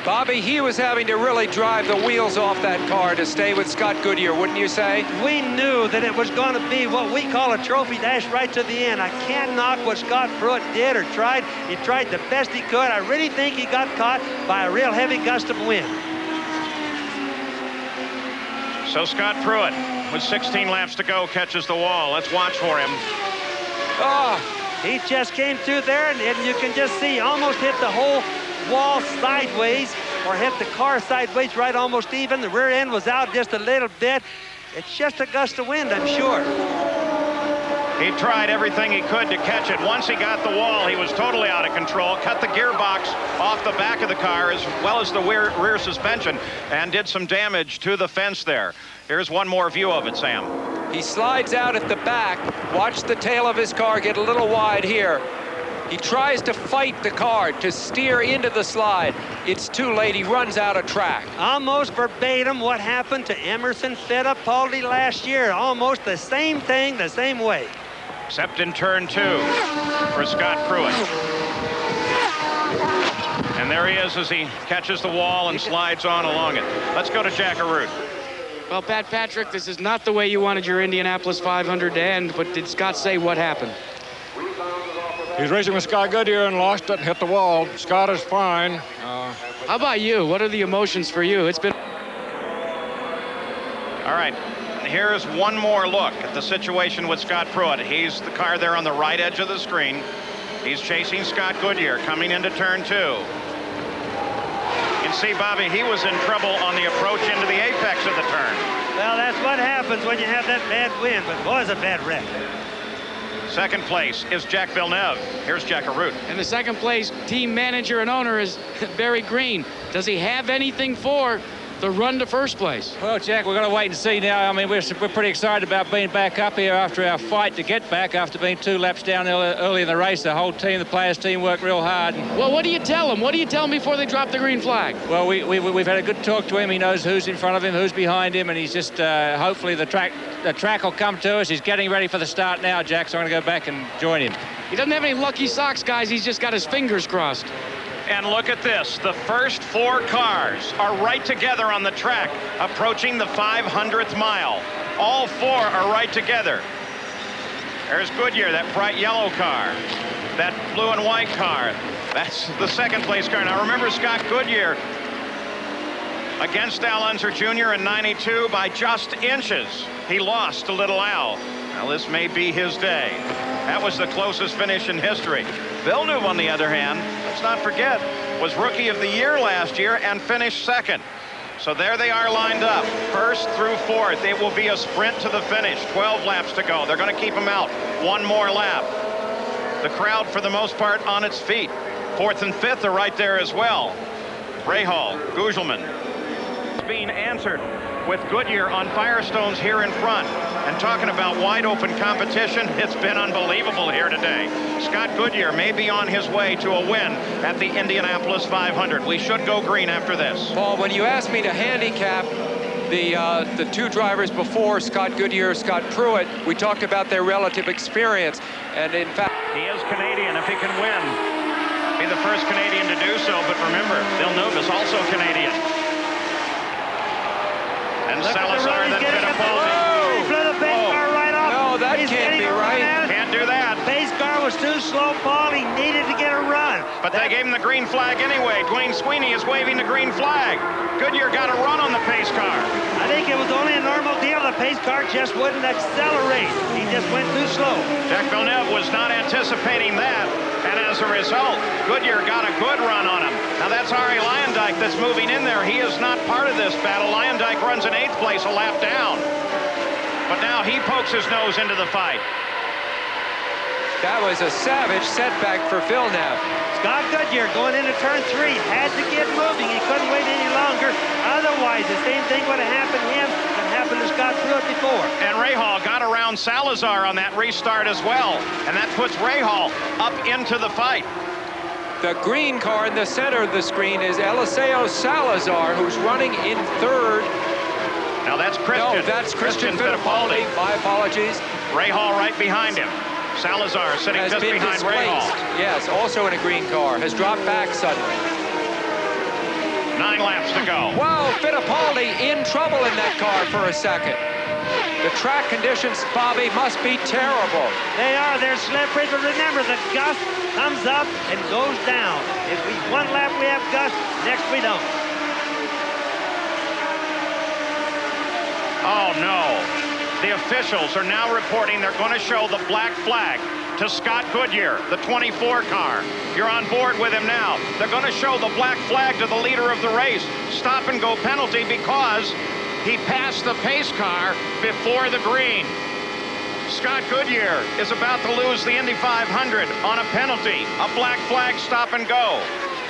Bobby, he was having to really drive the wheels off that car to stay with Scott Goodyear, wouldn't you say? We knew that it was going to be what we call a trophy dash right to the end. I can't knock what Scott Pruitt did or tried. He tried the best he could. I really think he got caught by a real heavy gust of wind. So Scott Pruitt, with 16 laps to go, catches the wall. Let's watch for him. He just came through there, and you can just see almost hit the whole wall sideways, or hit the car sideways, right almost even. The rear end was out just a little bit. It's just a gust of wind, I'm sure. He tried everything he could to catch it. Once he got the wall, he was totally out of control, cut the gearbox off the back of the car as well as the rear suspension, and did some damage to the fence there. Here's one more view of it, Sam. He slides out at the back. Watch the tail of his car get a little wide here. He tries to fight the car to steer into the slide. It's too late. He runs out of track. Almost verbatim what happened to Emerson Fittipaldi last year. Almost the same thing, the same way. Except in turn 2 for Scott Pruitt. And there he is as he catches the wall and slides on along it. Let's go to Jack Arute. Well, Pat Patrick, this is not the way you wanted your Indianapolis 500 to end, but did Scott say what happened? He's racing with Scott Goodyear and lost it and hit the wall. Scott is fine. How about you? What are the emotions for you? It's been... All right, here's one more look at the situation with Scott Pruitt. He's the car there on the right edge of the screen. He's chasing Scott Goodyear coming into turn 2. You can see, Bobby, he was in trouble on the approach into the apex of the turn. Well, that's what happens when you have that bad wind, but boy, it's a bad wreck. Second place is Jack Villeneuve. Here's Jack Arute. And the second place team manager and owner is Barry Green. Does he have anything for the run to first place. Well, Jack, we're going to wait and see now. I mean, we're pretty excited about being back up here after our fight to get back after being 2 laps down early in the race. The whole team, the players' team worked real hard. Well, what do you tell them? What do you tell them before they drop the green flag? Well, we've had a good talk to him. He knows who's in front of him, who's behind him, and he's just hopefully the track will come to us. He's getting ready for the start now, Jack, so I'm going to go back and join him. He doesn't have any lucky socks, guys. He's just got his fingers crossed. And look at this. The first 4 cars are right together on the track, approaching the 500th mile. All 4 are right together. There's Goodyear, that bright yellow car. That blue and white car. That's the second place car. Now remember Scott Goodyear against Al Unser Jr. in '92 by just inches. He lost to Little Al. Now this may be his day. That was the closest finish in history. Villeneuve, on the other hand, let's not forget, was Rookie of the Year last year and finished second. So there they are lined up, first through fourth. It will be a sprint to the finish, 12 laps to go. They're going to keep them out 1 more lap. The crowd, for the most part, on its feet. 4th and 5th are right there as well. Rahal, Gugelman being answered with Goodyear on Firestones here in front. And talking about wide open competition, it's been unbelievable here today. Scott Goodyear may be on his way to a win at the Indianapolis 500. We should go green after this. Paul, when you asked me to handicap the 2 drivers before, Scott Goodyear, Scott Pruitt, we talked about their relative experience. And in fact, he is Canadian. If he can win, be the first Canadian to do so. But remember, Villeneuve is also Canadian. And Salazar, then Fittipaldi. He blew the pace car right off. No, that can't be right. Can't do that. Pace car was too slow, Paul. He needed to get a run. But they gave him the green flag anyway. Dwayne Sweeney is waving the green flag. Goodyear got a run on the pace car. I think it was only a normal deal. The pace car just wouldn't accelerate. He just went too slow. Jack Villeneuve was not anticipating that. And as a result, Goodyear got a good run on him. Now that's Arie Luyendyk that's moving in there. He is not part of this battle. Luyendyk runs in 8th place, a lap down. But now he pokes his nose into the fight. that was a savage setback for Villeneuve. Scott Goodyear going into turn 3 had to get moving. He couldn't wait any longer. Otherwise, the same thing would have happened to him that happened to Scott Pruitt before. And Rahal got around Salazar on that restart as well. And that puts Rahal up into the fight. The green car in the center of the screen is Eliseo Salazar, who's running in 3rd. Now that's Christian. No, that's Christian Fittipaldi. My apologies. Rahal right behind him. Salazar sitting has just been behind displaced. Rahal. Yes, also in a green car. Has dropped back suddenly. 9 laps to go. Wow, Fittipaldi in trouble in that car for a second. The track conditions, Bobby, must be terrible. They are. They're slippery, but remember, the gust comes up and goes down. If we one lap we have gust, next we don't. Oh, no. The officials are now reporting they're going to show the black flag to Scott Goodyear, the 24 car. You're on board with him now. They're going to show the black flag to the leader of the race. Stop and go penalty because he passed the pace car before the green. Scott Goodyear is about to lose the Indy 500 on a penalty. A black flag, stop and go.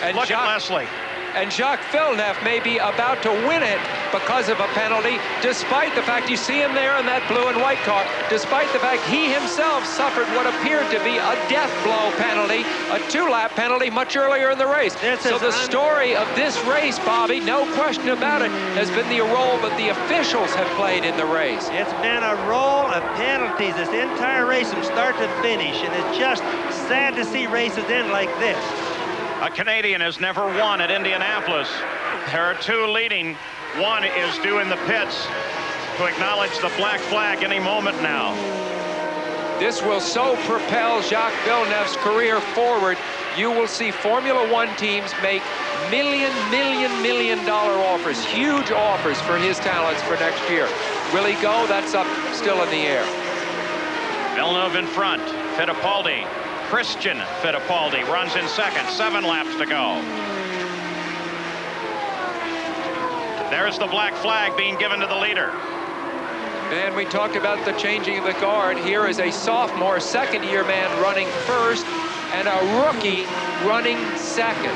And look at Leslie. And Jacques Villeneuve may be about to win it because of a penalty, despite the fact you see him there in that blue and white car, despite the fact he himself suffered what appeared to be a death blow penalty, a 2-lap penalty much earlier in the race. So the story of this race, Bobby, no question about it, has been the role that the officials have played in the race. It's been a roll of penalties this entire race from start to finish, and it's just sad to see races end like this. A Canadian has never won at Indianapolis. There are 2 leading. One is due in the pits to acknowledge the black flag any moment now. This will so propel Jacques Villeneuve's career forward. You will see Formula One teams make million dollar offers, huge offers for his talents for next year. Will he go? That's up still in the air. Villeneuve in front. Fittipaldi. Christian Fittipaldi runs in 2nd, 7 laps to go. There's the black flag being given to the leader. And we talked about the changing of the guard. Here is a sophomore, 2nd-year man running 1st, and a rookie running 2nd.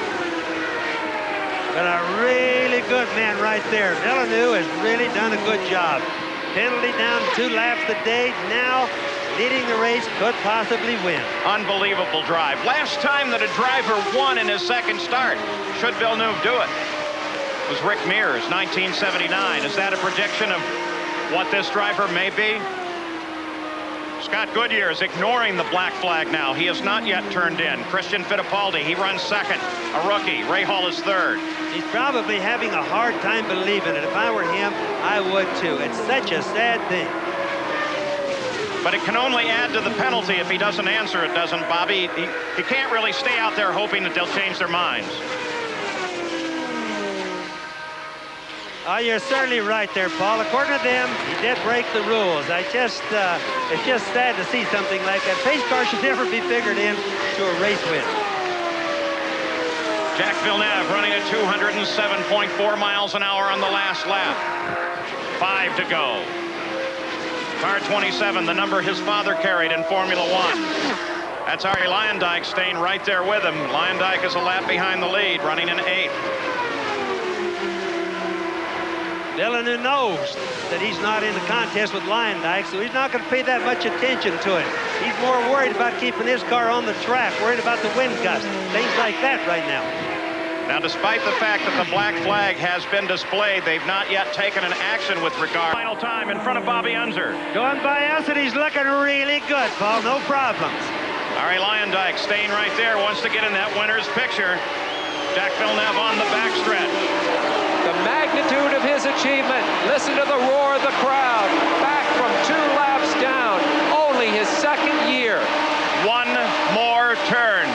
Been a really good man right there. Villeneuve has really done a good job. Penalty down 2 laps today. Now leading the race, could possibly win. Unbelievable drive. Last time that a driver won in his second start, should Villeneuve do it, was Rick Mears, 1979. Is that a prediction of what this driver may be? Scott Goodyear is ignoring the black flag now. He has not yet turned in. Christian Fittipaldi, he runs second. A rookie. Ray Hall is third. He's probably having a hard time believing it. If I were him, I would too. It's such a sad thing. But it can only add to the penalty if he doesn't answer it, doesn't Bobby? He can't really stay out there hoping that they'll change their minds. Oh, you're certainly right there, Paul. According to them, he did break the rules. It's just sad to see something like that. Pace car should never be figured in to a race win. Jack Villeneuve running at 207.4 miles an hour on the last lap. 5 to go. Car 27, the number his father carried in Formula One. That's Arie Luyendyk staying right there with him. Luyendyk is a lap behind the lead, running in 8th. Villeneuve knows that he's not in the contest with Luyendyk, so he's not going to pay that much attention to it. He's more worried about keeping his car on the track, worried about the wind gusts, things like that right now. Now, despite the fact that the black flag has been displayed, they've not yet taken an action with regard. Final time in front of Bobby Unser. Going by us, and he's looking really good, Paul. No problems. Arie Luyendyk staying right there, wants to get in that winner's picture. Jack Villeneuve on the backstretch. The magnitude of his achievement. Listen to the roar of the crowd. Back from 2 laps down. Only his second year. One more turn.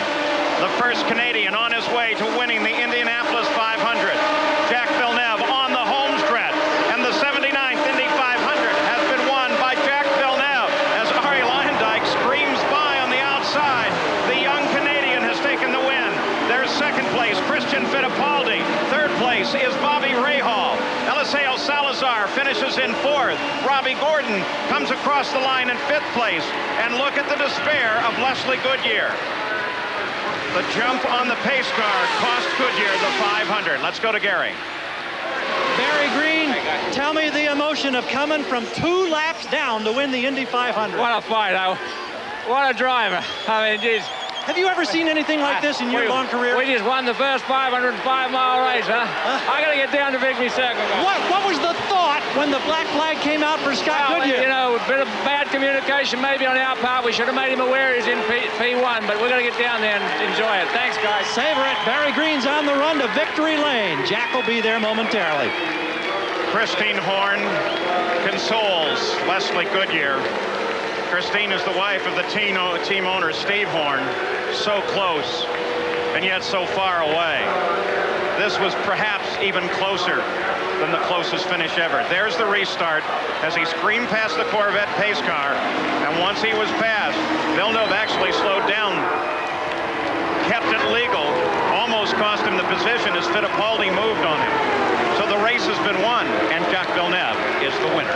The first Canadian on his way to winning the Indianapolis 500. Jack Villeneuve on the home stretch. And the 79th Indy 500 has been won by Jack Villeneuve as Arie Luyendyk screams by on the outside. The young Canadian has taken the win. There's second place, Christian Fittipaldi. Third place is Bobby Rahal. Eliseo Salazar finishes in 4th. Robbie Gordon comes across the line in 5th place. And look at the despair of Leslie Goodyear. The jump on the pace car cost Goodyear the 500. Let's go to Gary. Barry Green, tell me the emotion of coming from 2 laps down to win the Indy 500. What a fight. What a driver. I mean, geez. Have you ever seen anything like this in your long career? We just won the first 505-mile race, huh? I got to get down to Victory Circle. What was the thought when the black flag came out for Scott Goodyear? You know, a bit of bad communication maybe on our part. We should have made him aware he's in P1, but we're going to get down there and enjoy it. Thanks, guys. Savor it. Barry Green's on the run to victory lane. Jack will be there momentarily. Christine Horn consoles Leslie Goodyear. Christine is the wife of the team owner, Steve Horn. So close, and yet so far away. This was perhaps even closer than the closest finish ever. There's the restart as he screamed past the Corvette pace car, and once he was past, Villeneuve actually slowed down, kept it legal, almost cost him the position as Fittipaldi moved on him. So the race has been won, and Jack Villeneuve is the winner.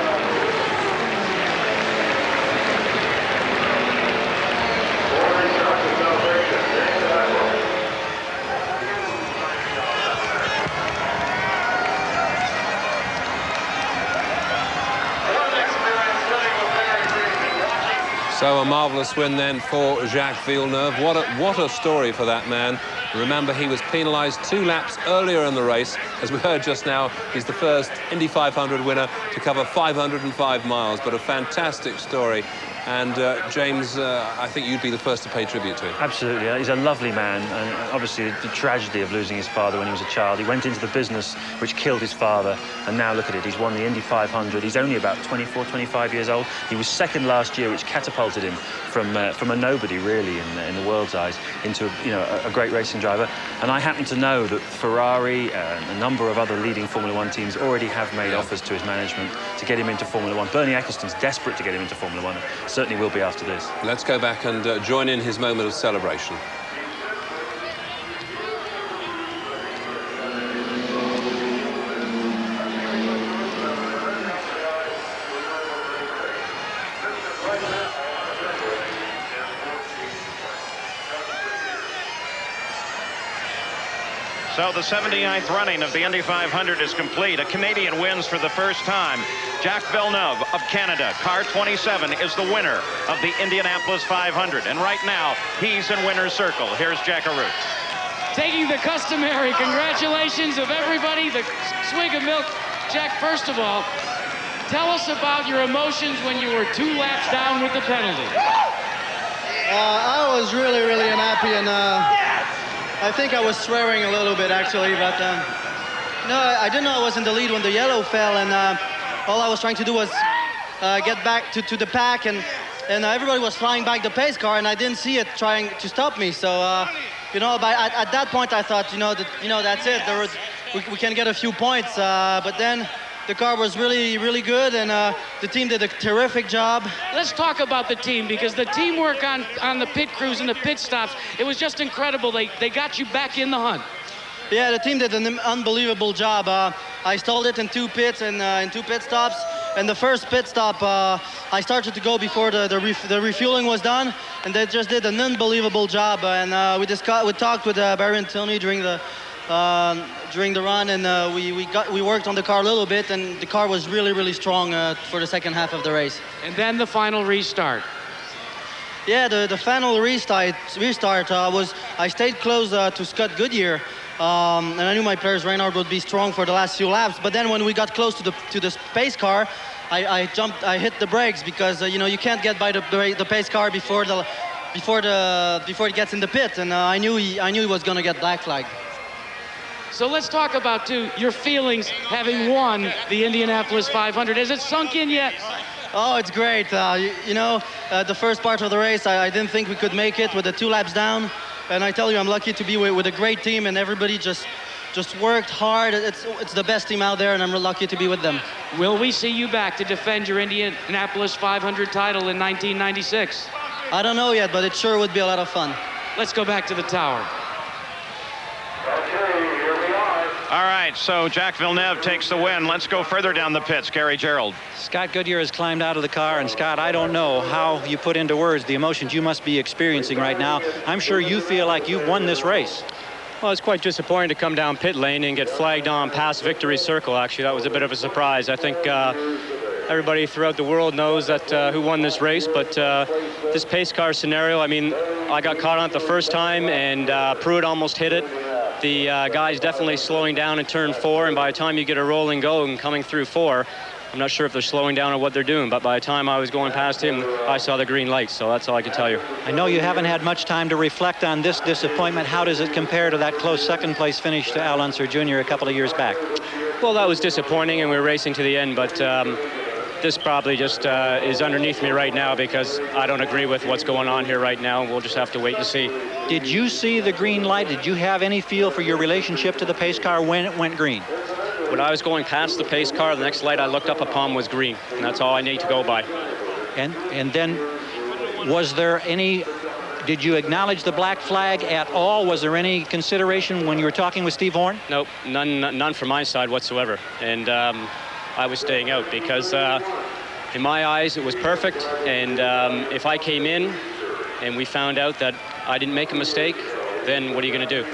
So a marvellous win then for Jacques Villeneuve. What a story for that man. Remember, he was penalised 2 laps earlier in the race. As we heard just now, he's the first Indy 500 winner to cover 505 miles. But a fantastic story. And James, I think you'd be the first to pay tribute to him. Absolutely. He's a lovely man, and obviously the tragedy of losing his father when he was a child. He went into the business which killed his father, and now look at it. He's won the Indy 500. He's only about 24, 25 years old. He was second last year, which catapulted him from a nobody, really, in the world's eyes, into a great racing driver. And I happen to know that Ferrari and a number of other leading Formula One teams already have made offers to his management to get him into Formula One. Bernie Ecclestone's desperate to get him into Formula One. Certainly will be after this. Let's go back and join in his moment of celebration. So So the 79th running of the Indy 500 is complete. A Canadian wins for the first time. Jacques Villeneuve of Canada, car 27, is the winner of the Indianapolis 500. And right now, he's in winner's circle. Here's Jack Arute. Taking the customary congratulations of everybody, the swig of milk. Jack, first of all, tell us about your emotions when you were 2 laps down with the penalty. I was really, really unhappy, and I think I was swearing a little bit, actually, but no, I didn't know I was in the lead when the yellow fell, and all I was trying to do was get back to the pack, and everybody was flying back the pace car, and I didn't see it trying to stop me. So, you know, at that point, I thought, that's it. We can get a few points, but then the car was really, really good, and the team did a terrific job. Let's talk about the team, because the teamwork on the pit crews and the pit stops, it was just incredible. They got you back in the hunt. Yeah, the team did an unbelievable job. I stalled it in 2 pits and in 2 pit stops. And the first pit stop, I started to go before the refueling was done, and they just did an unbelievable job. And we talked with Barry and Tony during the run, and we worked on the car a little bit, and the car was really, really strong for the second half of the race. And then the final restart. Yeah, the final restart was, I stayed close to Scott Goodyear, and I knew my players Reynard would be strong for the last few laps. But then when we got close to the pace car, I hit the brakes, because you can't get by the pace car before it gets in the pit, and I knew he was going to get black flagged. So let's talk about, too, your feelings having won the Indianapolis 500. Has it sunk in yet? Oh, it's great. The first part of the race, I didn't think we could make it with the 2 laps down. And I tell you, I'm lucky to be with a great team, and everybody just worked hard. It's the best team out there, and I'm lucky to be with them. Will we see you back to defend your Indianapolis 500 title in 1996? I don't know yet, but it sure would be a lot of fun. Let's go back to the tower. All right, so Jacques Villeneuve takes the win. Let's go further down the pits. Gary Gerald. Scott Goodyear has climbed out of the car, and Scott, I don't know how you put into words the emotions you must be experiencing right now. I'm sure you feel like you've won this race. Well, it's quite disappointing to come down pit lane and get flagged on past victory circle. Actually, that was a bit of a surprise. I think everybody throughout the world knows that who won this race, but this pace car scenario, I mean, I got caught on it the first time, and Pruitt almost hit it. The guy's definitely slowing down in turn 4, and by the time you get a rolling go and coming through 4, I'm not sure if they're slowing down or what they're doing, but by the time I was going past him, I saw the green lights, so that's all I can tell you. I know you haven't had much time to reflect on this disappointment. How does it compare to that close second-place finish to Al Unser Jr. a couple of years back? Well, that was disappointing, and we were racing to the end, but this probably just is underneath me right now, because I don't agree with what's going on here right now. We'll just have to wait and see. Did you see the green light? Did you have any feel for your relationship to the pace car when it went green? When I was going past the pace car, the next light I looked up upon was green, and that's all I need to go by. And then, was there any, did you acknowledge the black flag at all? Was there any consideration when you were talking with Steve Horn? Nope, none from my side whatsoever. And I was staying out because in my eyes it was perfect, and if I came in and we found out that I didn't make a mistake, then what are you going to do?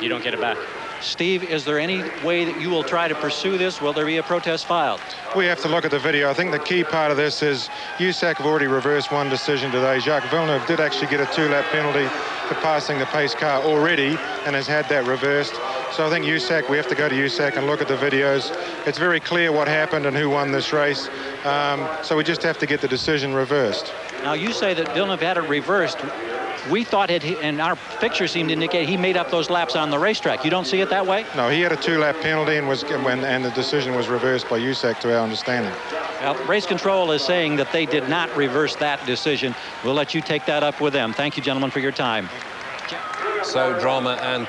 You don't get it back. Steve, is there any way that you will try to pursue this? Will there be a protest filed? We have to look at the video. I think the key part of this is USAC have already reversed one decision today. Jacques Villeneuve did actually get a 2-lap penalty for passing the pace car already and has had that reversed. So I think USAC, we have to go to USAC and look at the videos. It's very clear what happened and who won this race. So we just have to get the decision reversed. Now, you say that Villeneuve had it reversed. We thought it, and our picture seemed to indicate he made up those laps on the racetrack. You don't see it that way? No, he had a 2-lap penalty and the decision was reversed by USAC to our understanding. Well, race control is saying that they did not reverse that decision. We'll let you take that up with them. Thank you, gentlemen, for your time. So drama and